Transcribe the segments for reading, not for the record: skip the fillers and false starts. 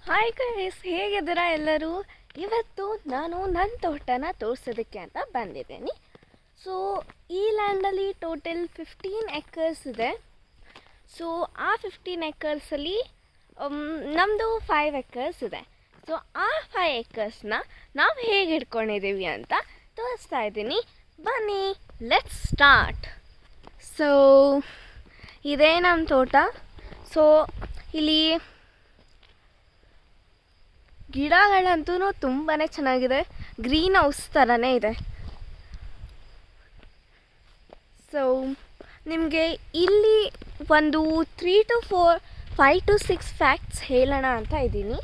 Hi guys, ಹೇಗಿದ್ದೀರಾ ಎಲ್ಲರೂ? ಇವತ್ತು ನಾನು ನನ್ನ ತೋಟನ ತೋರಿಸೋದಕ್ಕೆ ಅಂತ ಬಂದಿದ್ದೀನಿ. ಸೊ ಈ ಲ್ಯಾಂಡಲ್ಲಿ ಟೋಟಲ್ 15 ಎಕರ್ಸ್ ಇದೆ. ಸೊ ಆ 15 ಎಕರ್ಸಲ್ಲಿ ನಮ್ಮದು 5 ಎಕರ್ಸ್ ಇದೆ. ಸೊ ಆ 5 ಎಕರ್ಸ್ನ ನಾವು ಹೇಗೆ ಇಟ್ಕೊಂಡಿದ್ದೀವಿ ಅಂತ ತೋರಿಸ್ತಾ ಇದ್ದೀನಿ. ಬನ್ನಿ, ಲೆಟ್ಸ್ ಸ್ಟಾರ್ಟ್. ಸೊ ಇದೇ ನಮ್ಮ ತೋಟ. ಸೊ ಇಲ್ಲಿ ಗಿಡಗಳಂತೂ ತುಂಬಾ ಚೆನ್ನಾಗಿದೆ, ಗ್ರೀನ್ ಹೌಸ್ ಥರನೇ ಇದೆ. ಸೊ ನಿಮಗೆ ಇಲ್ಲಿ ಒಂದು 3 to 4 5 to 6 ಫ್ಯಾಕ್ಟ್ಸ್ ಹೇಳೋಣ ಅಂತ ಇದ್ದೀನಿ.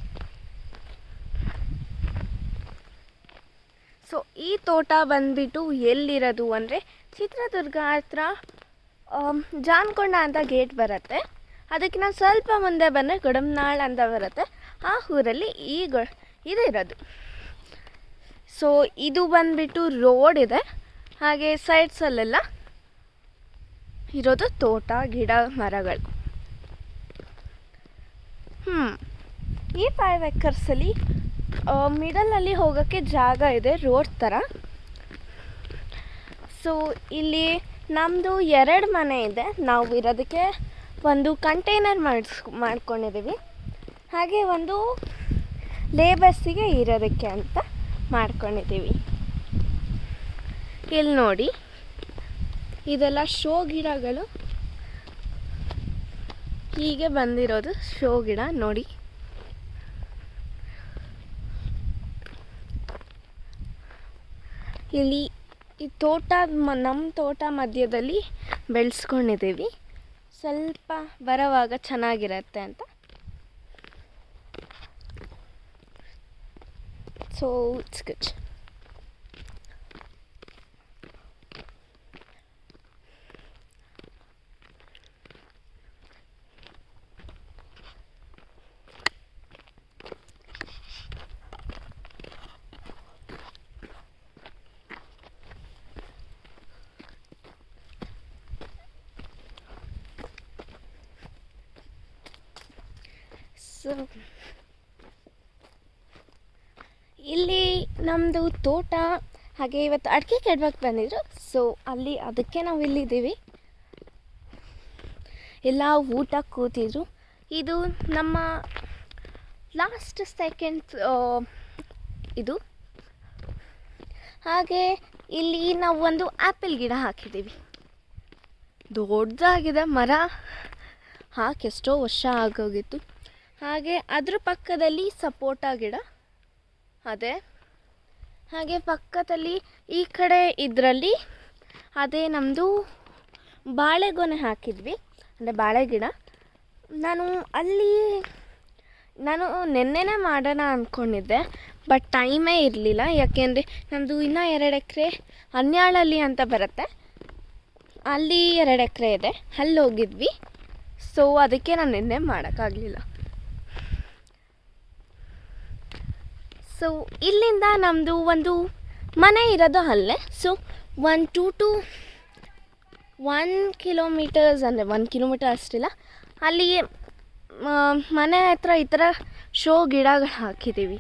ಸೊ ಈ ತೋಟ ಬಂದುಬಿಟ್ಟು ಎಲ್ಲಿರೋದು ಅಂದರೆ ಚಿತ್ರದುರ್ಗ ಹತ್ರ ಜಾನ್ಕೊಂಡ ಅಂತ ಗೇಟ್ ಬರುತ್ತೆ. ಅದಕ್ಕೆ ನಾವು ಸ್ವಲ್ಪ ಮುಂದೆ ಬಂದರೆ ಗೊಡಮ್ನಾಳ್ ಅಂತ ಬರುತ್ತೆ. ಆ ಊರಲ್ಲಿ ಇದು ಇರೋದು. ಸೊ ಇದು ಬಂದುಬಿಟ್ಟು ರೋಡ್ ಇದೆ, ಹಾಗೆ ಸೈಡ್ಸಲ್ಲೆಲ್ಲ ಇರೋದು ತೋಟ, ಗಿಡ, ಮರಗಳು. ಈ 5 ಎಕರ್ಸಲ್ಲಿ ಮಿಡಲಲ್ಲಿ ಹೋಗೋಕ್ಕೆ ಜಾಗ ಇದೆ, ರೋಡ್ ಥರ. ಸೊ ಇಲ್ಲಿ ನಮ್ಮದು 2 ಮನೆ ಇದೆ. ನಾವು ಇರೋದಕ್ಕೆ ಒಂದು ಕಂಟೈನರ್ ಮಾಡ್ಕೊಂಡಿದ್ದೀವಿ, ಹಾಗೆ ಒಂದು ಲೇಬರ್ಸಿಗೆ ಇರೋದಕ್ಕೆ ಅಂತ ಮಾಡ್ಕೊಂಡಿದ್ದೀವಿ. ಇಲ್ಲಿ ನೋಡಿ, ಇದೆಲ್ಲ ಶೋ ಗಿಡಗಳು. ಹೀಗೆ ಬಂದಿರೋದು ಶೋ ಗಿಡ ನೋಡಿ. ಇಲ್ಲಿ ಈ ತೋಟ ನಮ್ಮ ತೋಟ ಮಧ್ಯದಲ್ಲಿ ಬೆಳೆಸ್ಕೊಂಡಿದ್ದೀವಿ, ಸ್ವಲ್ಪ ಬರೋವಾಗ ಚೆನ್ನಾಗಿರತ್ತೆ ಅಂತ. So it's good. ಸೊ ಇಲ್ಲಿ ನಮ್ಮದು ತೋಟ, ಹಾಗೆ ಇವತ್ತು ಅಡಿಕೆ ಕೆಡವಕ್ಕೆ ಬಂದಿದ್ರು. ಸೊ ಅದಕ್ಕೆ ನಾವು ಇಲ್ಲಿದ್ದೀವಿ. ಎಲ್ಲ ಊಟ ಕೂತಿದ್ರು. ಇದು ನಮ್ಮ ಲಾಸ್ಟ್ ಸೆಕೆಂಡ್ ಇದು. ಹಾಗೆ ಇಲ್ಲಿ ನಾವು ಒಂದು ಆ್ಯಪಲ್ ಗಿಡ ಹಾಕಿದ್ದೀವಿ. ದೊಡ್ಡದಾಗಿದೆ ಮರ, ಹಾಕಿ ಎಷ್ಟೋ ವರ್ಷ ಆಗೋಗಿತ್ತು. ಹಾಗೆ ಅದ್ರ ಪಕ್ಕದಲ್ಲಿ ಸಪೋಟ ಗಿಡ ಅದೇ. ಹಾಗೆ ಪಕ್ಕದಲ್ಲಿ ಈ ಕಡೆ ಇದರಲ್ಲಿ ಅದೇ ನಮ್ಮದು ಬಾಳೆಗೊನೆ ಹಾಕಿದ್ವಿ, ಅಂದರೆ ಬಾಳೆ ಗಿಡ. ನಾನು ನೆನ್ನೆನೇ ಮಾಡೋಣ ಅಂದ್ಕೊಂಡಿದ್ದೆ, ಬಟ್ ಟೈಮೇ ಇರಲಿಲ್ಲ. ಯಾಕೆಂದರೆ ನಮ್ಮದು ಇನ್ನೂ 2 ಎಕರೆ ಅನ್ಯಾಳಲ್ಲಿ ಅಂತ ಬರುತ್ತೆ, ಅಲ್ಲಿ 2 ಎಕರೆ ಇದೆ, ಅಲ್ಲಿ ಹೋಗಿದ್ವಿ. ಸೊ ಅದಕ್ಕೆ ನಾನು ನೆನ್ನೆ ಮಾಡೋಕ್ಕಾಗಲಿಲ್ಲ. ಸೊ ಇಲ್ಲಿಂದ ನಮ್ಮದು ಒಂದು ಮನೆ ಇರೋದು ಅಲ್ಲೇ. ಸೊ 2 to 1 ಕಿಲೋಮೀಟರ್ಸ್, ಅಂದರೆ 1 ಕಿಲೋಮೀಟರ್ ಅಷ್ಟಿಲ್ಲ, ಅಲ್ಲಿ ಮನೆ ಹತ್ರ ಈ ಥರ ಶೋ ಗಿಡಗಳು ಹಾಕಿದ್ದೀವಿ.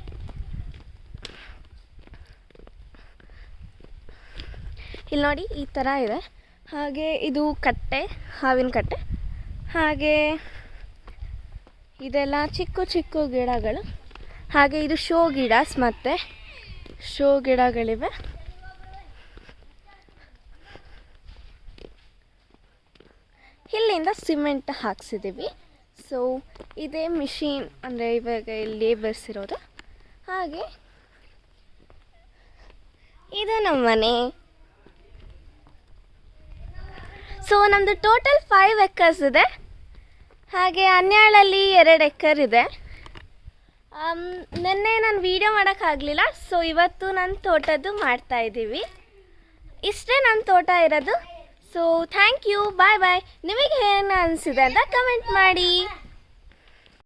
ಇಲ್ಲಿ ನೋಡಿ, ಈ ಥರ ಇದೆ. ಹಾಗೆ ಇದು ಕಟ್ಟೆ, ಹಾವಿನ ಕಟ್ಟೆ. ಹಾಗೆ ಇದೆಲ್ಲ ಚಿಕ್ಕ ಚಿಕ್ಕ ಗಿಡಗಳು. ಹಾಗೆ ಇದು ಶೋ ಗಿಡಸ್, ಮತ್ತು ಶೋ ಗಿಡಗಳಿವೆ. ಇಲ್ಲಿಂದ ಸಿಮೆಂಟ್ ಹಾಕ್ಸಿದ್ದೀವಿ. ಸೊ ಇದೇ ಮಿಷಿನ್, ಅಂದರೆ ಇವಾಗ ಇಲ್ಲಿ ಲೇಬರ್ಸ್ ಇರೋದು. ಹಾಗೆ ಇದು ನಮ್ಮ ಮನೆ. ಸೊ ನಮ್ಮದು ಟೋಟಲ್ 5 ಎಕರ್ಸ್ ಇದೆ. ಹಾಗೆ ಅನ್ಯಾಳಲ್ಲಿ 2 ಎಕರ್ ಇದೆ. ನೆನ್ನೆ ನಾನು ವೀಡಿಯೋ ಮಾಡೋಕ್ಕಾಗಲಿಲ್ಲ, ಸೊ ಇವತ್ತು ನನ್ನ ತೋಟದ್ದು ಮಾಡ್ತಾಯಿದ್ದೀವಿ. ಇಷ್ಟೇ ನಮ್ಮ ತೋಟ ಇರೋದು. ಸೊ ಥ್ಯಾಂಕ್ ಯು, ಬಾಯ್ ಬಾಯ್. ನಿಮಗೆ ಏನು ಅನಿಸಿದೆ ಅಂತ ಕಮೆಂಟ್ ಮಾಡಿ.